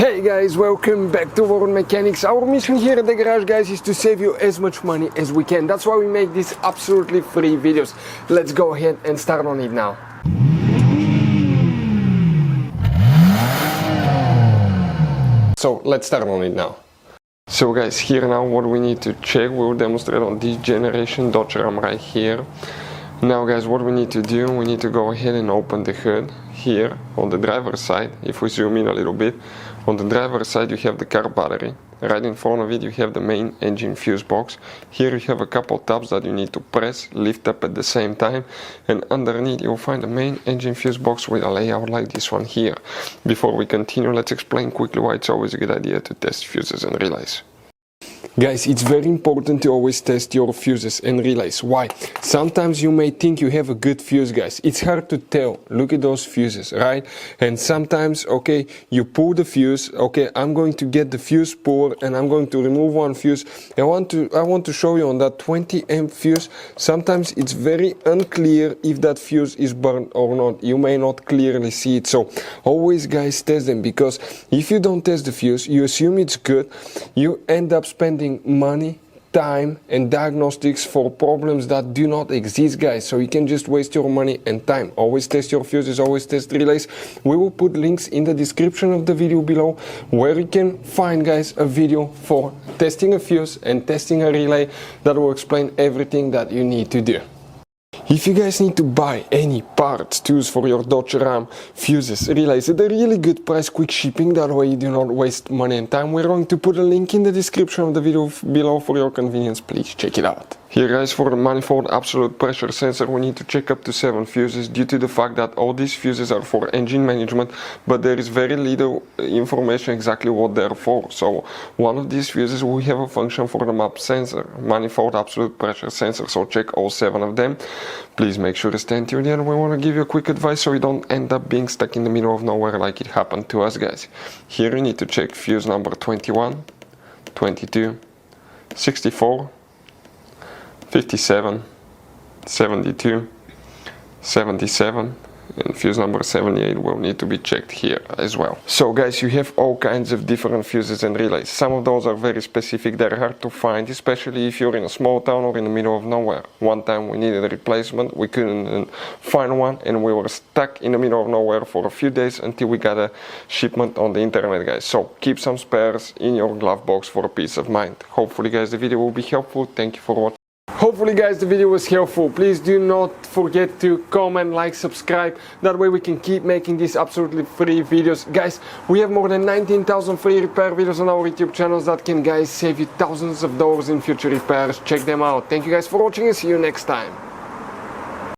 Hey guys, welcome back to World Mechanics. Our mission here at the garage, guys, is to save you as much money as we can. That's why we make these absolutely free videos. Let's go ahead and start on it now. So let's start on it now. So guys, here now what we need to check, we'll demonstrate on this generation Dodge Ram right here. Now guys, what we need to do, we need to go ahead and open the hood here on the driver's side. If we zoom in a little bit, on the driver's side you have the car battery. Right in front of it you have the main engine fuse box. Here you have a couple tabs that you need to press, lift up at the same time, and underneath you'll find the main engine fuse box with a layout like this one here. Before we continue, let's explain quickly why it's always a good idea to test fuses and relays. Guys, it's very important to always test your fuses and relays. Why? Sometimes you may think you have a good fuse, guys. It's hard to tell. Look at those fuses, right? And sometimes, okay, you pull the fuse. Okay, I'm going to get the fuse pulled and I'm going to remove one fuse. I want to show you on that 20 amp fuse. Sometimes it's very unclear if that fuse is burned or not. You may not clearly see it. So always, guys, test them, because if you don't test the fuse, you assume it's good. You end up spending money, time and diagnostics for problems that do not exist, guys. So you can just waste your money and time. Always test your fuses, always test relays. We will put links in the description of the video below where you can find, guys, a video for testing a fuse and testing a relay that will explain everything that you need to do. If you guys need to buy any parts, tools for your Dodge Ram, fuses, relays at a really good price, quick shipping, that way you do not waste money and time, we're going to put a link in the description of the video below for your convenience. Please check it out. Here guys, for the Manifold Absolute Pressure sensor we need to check up to 7 fuses, due to the fact that all these fuses are for engine management, but there is very little information exactly what they're for. So one of these fuses will have a function for the MAP sensor, Manifold Absolute Pressure sensor, so check all 7 of them. Please make sure to stay tuned here. We want to give you a quick advice so you don't end up being stuck in the middle of nowhere like it happened to us, guys. Here you need to check fuse number 21, 22, 64, 57, 72, 77, and fuse number 78 will need to be checked here as well. So guys, you have all kinds of different fuses and relays. Some of those are very specific, they're hard to find, especially if you're in a small town or in the middle of nowhere. One time we needed a replacement, we couldn't find one, and we were stuck in the middle of nowhere for a few days until we got a shipment on the internet, guys. So keep some spares in your glove box for peace of mind. Hopefully guys the video will be helpful. Thank you for watching. Hopefully guys the video was helpful. Please do not forget to comment, like, subscribe. That way we can keep making these absolutely free videos. Guys, we have more than 19,000 free repair videos on our YouTube channels that can, guys, save you thousands of dollars in future repairs. Check them out. Thank you guys for watching and see you next time.